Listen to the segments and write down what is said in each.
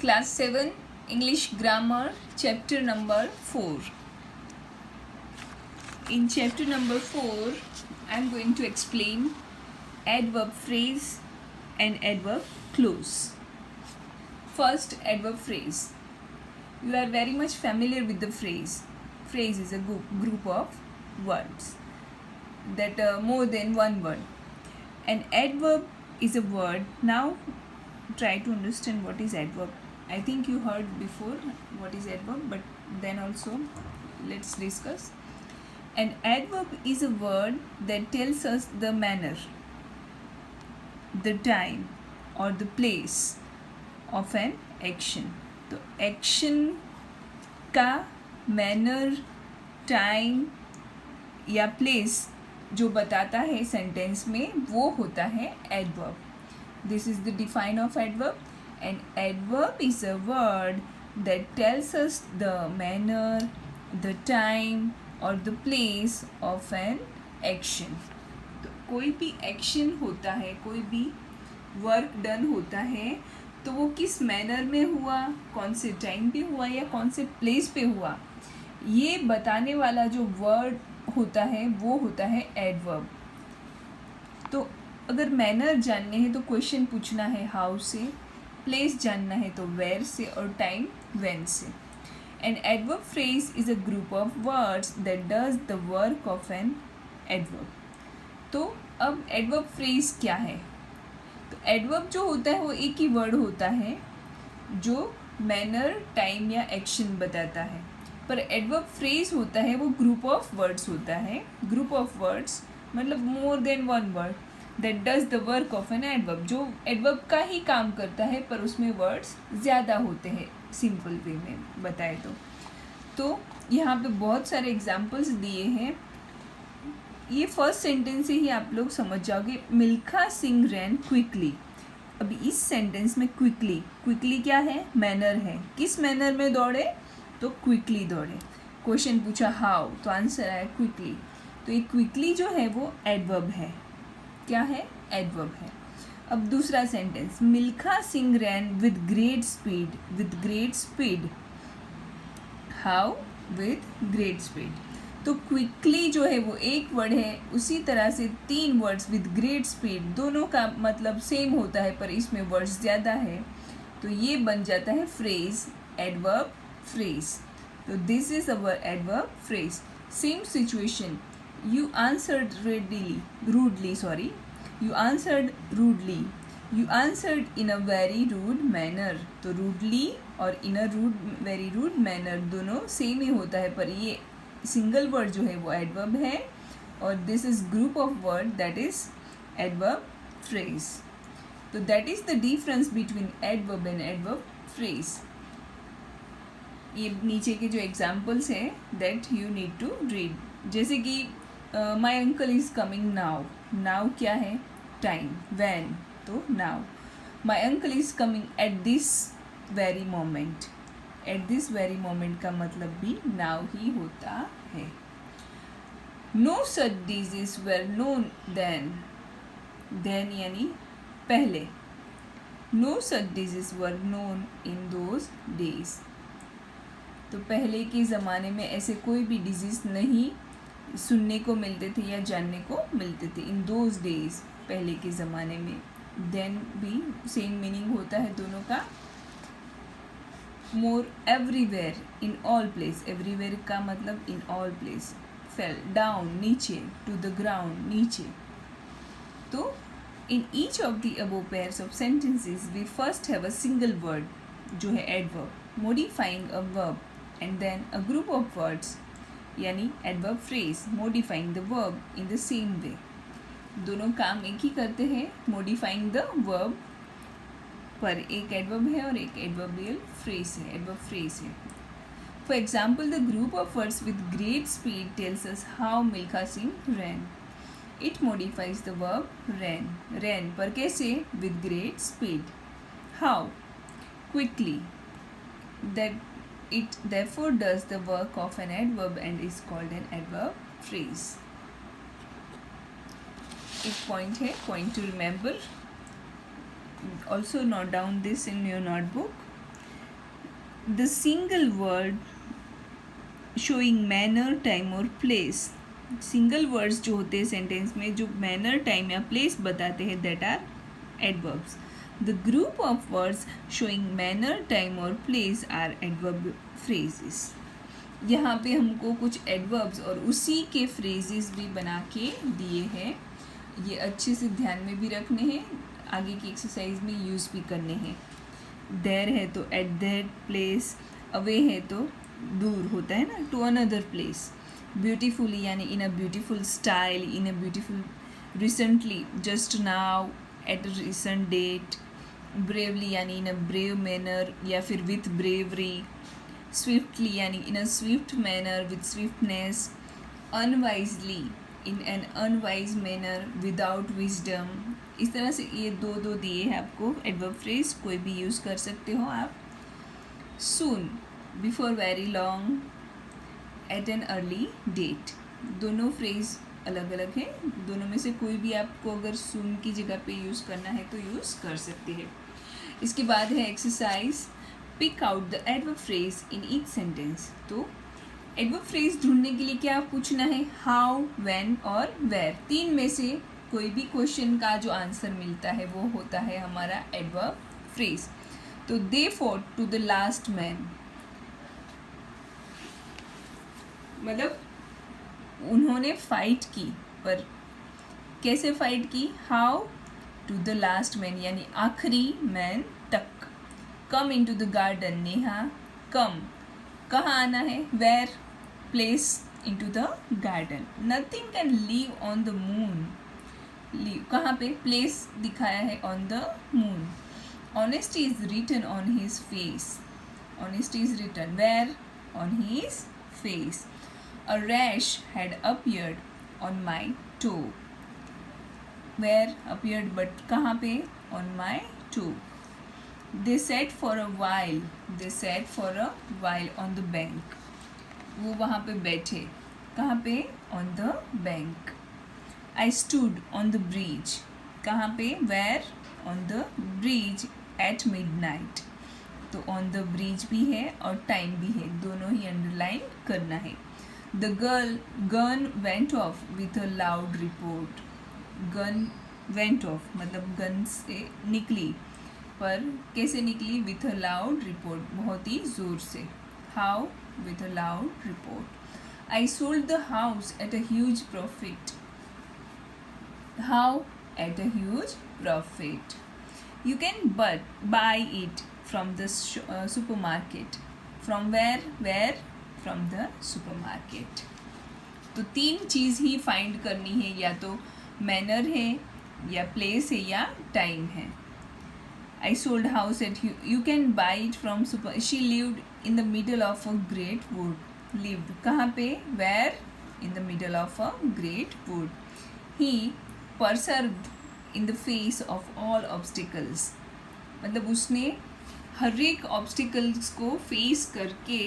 Class 7 English Grammar chapter number 4. In chapter number 4 I am going to explain adverb phrase and adverb clause. First, adverb phrase. You are very much familiar with the phrase. Phrase is a group of words that more than one word. An adverb is a word. Now try to understand what is adverb. I think you heard before what is adverb, but then also let's discuss. An adverb is a word that tells us the manner, the time or the place of an action. तो action का manner, time या place जो बताता है sentence में, वो होता है adverb. This is the define of adverb. And adverb is a word that tells us the manner, the time और the place of an action. तो कोई भी एक्शन होता है, कोई भी वर्क डन होता है, तो वो किस मैनर में हुआ, कौन से टाइम पे हुआ या कौन से प्लेस पे हुआ, ये बताने वाला जो वर्ड होता है वो होता है एडवर्ब. तो अगर मैनर जानने हैं तो क्वेश्चन पूछना है हाउ से, प्लेस जानना है तो वेयर से और टाइम व्हेन से. An adverb phrase is a group of words that does the work of an adverb. तो अब एडवर्ब फ्रेज क्या है? तो एडवर्ब जो होता है वो एक ही वर्ड होता है जो मैनर, टाइम या एक्शन बताता है. पर एडवर्ब फ्रेज होता है वो ग्रुप ऑफ वर्ड्स होता है. ग्रुप ऑफ वर्ड्स मतलब more than one word that does the work of an adverb, जो एडवर्ब का ही काम करता है पर उसमें वर्ड्स ज़्यादा होते हैं, सिंपल वे में बताए तो यहाँ पे बहुत सारे एग्जाम्पल्स दिए हैं. ये फर्स्ट सेंटेंस से ही आप लोग समझ जाओगे. मिल्खा सिंह रैन क्विकली. अभी इस सेंटेंस में क्विकली क्या है? मैनर है. किस मैनर में दौड़े? तो क्विकली दौड़े. क्वेश्चन पूछा हाउ, तो आंसर आया क्विकली. तो ये क्विकली जो है वो एडवर्ब है. क्या है? एडवर्ब है. अब दूसरा sentence, Milkha Singh ran with great speed. How? With great speed. तो क्विकली जो है वो एक वर्ड है, उसी तरह से तीन वर्ड्स विद ग्रेट स्पीड, दोनों का मतलब सेम होता है पर इसमें वर्ड्स ज़्यादा है, तो ये बन जाता है फ्रेज, एडवर्ब फ्रेज. तो this is our adverb phrase. Same situation, you answered you answered in a very rude manner. तो रूडली और in a very rude manner दोनों सेम ही होता है, पर ये सिंगल वर्ड जो है वो एडवर्ब है और this is group of word that is adverb phrase. तो that is the difference between adverb and adverb phrase. ये नीचे के जो एग्जाम्पल्स हैं that you need to read. जैसे कि my uncle is coming now. Now क्या है? टाइम. व्हेन, तो now. My uncle is coming at this very moment. At this very moment का मतलब भी नाउ ही होता है. No such disease where known then यानी पहले. No such disease were known in those days. तो पहले के ज़माने में ऐसे कोई भी डिजीज़ नहीं सुनने को मिलते थे या जानने को मिलते थे. इन दोज डेज, पहले के ज़माने में. देन भी सेम मीनिंग होता है दोनों का. More, everywhere, in all place. Everywhere का मतलब in all place. Fell, down, नीचे. टू द ग्राउंड, नीचे. तो in each of the above pairs of sentences we first have a single word जो है adverb, modifying a verb, and then a group of words यानी adverb phrase modifying the verb in the same way. दोनों काम एक ही करते हैं, modifying the verb, पर एक adverb है और एक adverbial phrase है, adverb phrase है. For example, the group of words with great speed tells us how Milkha Singh ran. It modifies the verb ran पर कैसे? With great speed. How? Quickly. That it therefore does the work of an adverb and is called an adverb phrase. एक point है, point to remember. Also note down this in your notebook. The single word showing manner time और place. Single words जो होते हैं sentence में जो manner time या place बताते हैं that are adverbs. The group of words showing manner time और प्लेस आर एडवर्ब फ्रेजेस. यहाँ पे हमको कुछ एडवर्ब्स और उसी के फ्रेजेस भी बना के दिए हैं. ये अच्छे से ध्यान में भी रखने हैं, आगे की एक्सरसाइज में यूज़ भी करने हैं. देयर है तो एट दैट प्लेस, अवे है तो दूर होता है ना, टू अनदर प्लेस. ब्यूटीफुली यानी in a beautiful style, in a beautiful, recently, just now, at a recent date. Bravely यानी इन अ ब्रेव मैनर या फिर विथ ब्रेवरी. स्विफ्टली यानी in a swift manner with swiftness. Unwisely in an unwise manner without wisdom. इस तरह से ये दो दिए हैं आपको एडवर्ब फ्रेज, कोई भी यूज़ कर सकते हो आप. Soon, before very long, at an early date. दोनों फ्रेज अलग अलग हैं, दोनों में से कोई भी आपको अगर सून की जगह पे यूज़ करना है तो यूज़ कर सकते हैं. इसके बाद है exercise, pick out the adverb phrase in each sentence. तो एडवर्ब फ्रेज ढूंढने के लिए क्या पूछना है, हाउ, व्हेन और वेयर. तीन में से कोई भी क्वेश्चन का जो आंसर मिलता है वो होता है हमारा एडवर्ब फ्रेज. तो they fought to the last man, मतलब उन्होंने फाइट की, पर कैसे फाइट की, how, to the last man यानी आखिरी मैन तक. Come into the garden, Neha, come, कहाँ आना है, where, place into the garden. Nothing can live on the moon, live कहाँ पे, प्लेस दिखाया है on the moon. Honesty is written on his face, honesty is written where, on his face. A rash had appeared on my toe, where appeared, but कहाँ पे, on my toe. They sat for a while, they sat for a while on the bank. वो वहाँ पे बैठे, कहाँ पे, on the bank. I stood on the bridge, कहाँ पे, where, on the bridge at midnight. तो on the bridge भी है और time भी है, दोनों ही underline करना है. The gun went off with a loud report. Gun went off मतलब गन से निकली, पर कैसे निकली, विथ अ लाउड रिपोर्ट, बहुत ही ज़ोर से. How, with a loud report. I sold the house at a huge profit. How, at a huge profit. You can but buy it from the supermarket. From where, from the supermarket. तो तीन चीज़ ही find करनी है, या तो manner है, या place है, या टाइम है. I sold house at you can buy it from super. She lived in the middle of a great wood. Lived कहाँ पे, where, in the middle of a great wood. He persevered in the face of all obstacles. मतलब उसने हर एक obstacles को face करके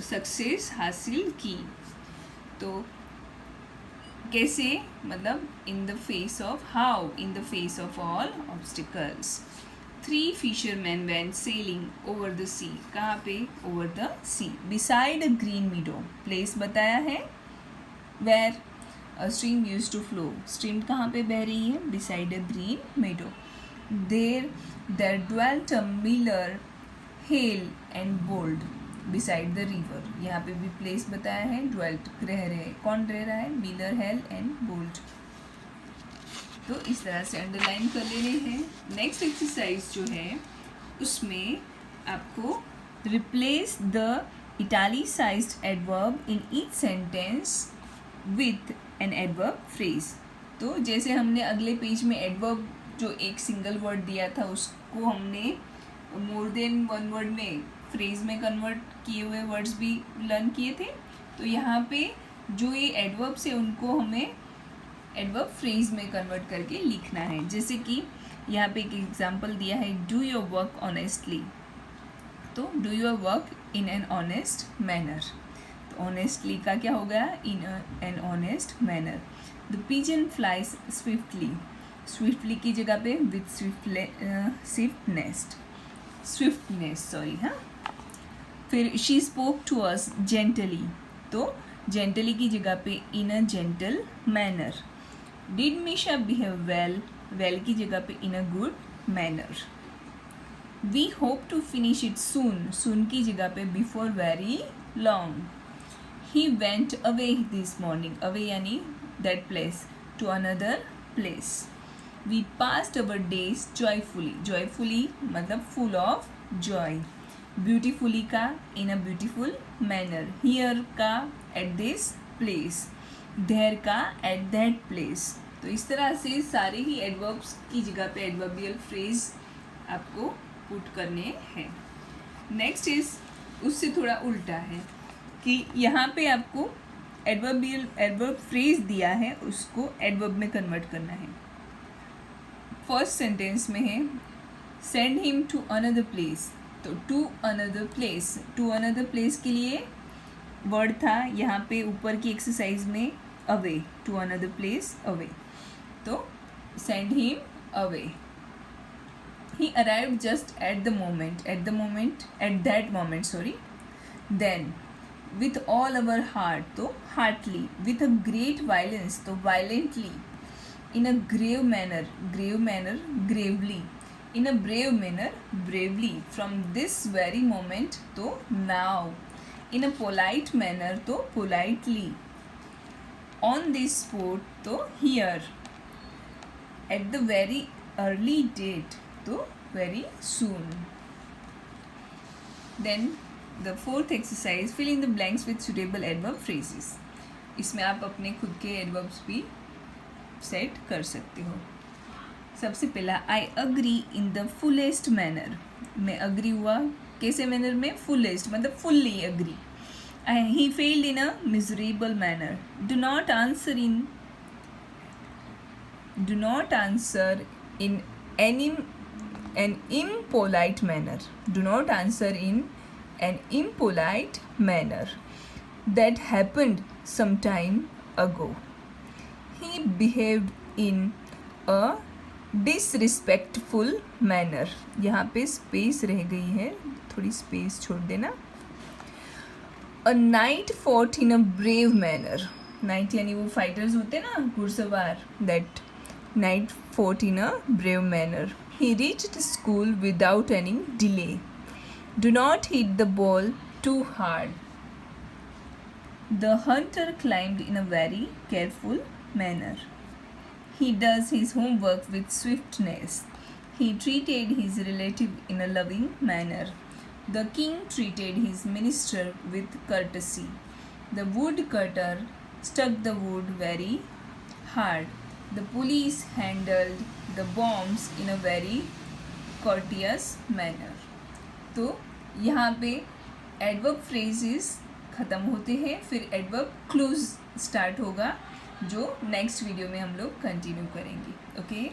success हासिल की. तो कैसे, मतलब in the face of, how, in the face of all obstacles. 3 fishermen went sailing over the sea. कहाँ पे, over the sea. Beside a green meadow. Place बताया है, where a stream used to flow. Stream कहाँ पे बह रही है, beside a green meadow. There dwelt a miller, hale and bold, beside the river. यहाँ पे भी place बताया है, dwelt रह रहे, कौन रह रहा है, miller, hale and bold. तो इस तरह से अंडरलाइन कर लेने हैं. नेक्स्ट एक्सरसाइज जो है उसमें आपको replace the italicised adverb in each sentence with an adverb phrase. तो जैसे हमने अगले पेज में एडवर्ब जो एक सिंगल वर्ड दिया था उसको हमने मोर देन वन वर्ड में, फ्रेज में कन्वर्ट किए हुए वर्ड्स भी लर्न किए थे. तो यहाँ पे जो ये एडवर्ब्स है उनको हमें एडवर्ब फ्रेज में कन्वर्ट करके लिखना है. जैसे कि यहाँ पे एक एग्जांपल दिया है, डू योर वर्क ऑनेस्टली. तो do your work in an honest manner. तो ऑनेस्टली का क्या हो गया, in an honest manner. The pigeon flies swiftly. Swiftly की जगह पे विथ स्विफ्टनेस, सॉरी, हाँ. फिर she spoke to us gently, तो जेंटली की जगह पे in a gentle manner. Did Misha behave well, well की जगह पे in a good manner. We hope to finish it soon, soon की जगह पे before very long. He went away this morning, away यानी that place, to another place. We passed our days joyfully, joyfully मतलब full of joy. Beautifully का in a beautiful manner, here का at this place, there का at that place. तो इस तरह से सारे ही एडवर्ब्स की जगह पे एडवर्बियल फ्रेज आपको पुट करने हैं. नेक्स्ट इज उससे थोड़ा उल्टा है कि यहाँ पे आपको एडवर्ब फ्रेज दिया है, उसको एडवर्ब में कन्वर्ट करना है. फर्स्ट सेंटेंस में है send him to another place, तो to another place, to another place के लिए वर्ड था यहाँ पे ऊपर की एक्सरसाइज में away, to another place away, तो send him away. He arrived just at that moment, sorry. Then, with all our heart, तो heartily, with a great violence, तो violently, in a grave manner, gravely, in a brave manner, bravely, from this very moment, तो now, in a polite manner, तो politely, on this spot, तो here, at the very early date, तो very soon. Then the fourth exercise, fill in the blanks with suitable adverb phrases. इसमें आप अपने खुद के adverbs भी सेट कर सकते हो. सबसे पहला I agree in the fullest manner, मैं अग्री हुआ कैसे मैनर में, फुलेस्ट मतलब fully agree. He failed in a miserable manner. Do not answer in an impolite manner. Do not answer in an impolite manner. That happened some time ago. He behaved in a disrespectful manner. यहाँ पे space रह गई है, थोड़ी space छोड़ देना. A knight fought in a brave manner. Knight यानी वो फाइटर्स होते हैं ना, घुड़सवार. That knight fought in a brave manner. He reached school without any delay. Do not hit the ball too hard. The hunter climbed in a very careful manner. He does his homework with swiftness. He treated his relative in a loving manner. The king treated his minister with courtesy. The woodcutter struck the wood very hard. The police handled the bombs in a very courteous manner. तो यहाँ पे adverb phrases ख़त्म होते हैं, फिर adverb clues start होगा जो next video में हम लोग कंटिन्यू करेंगे. ओके.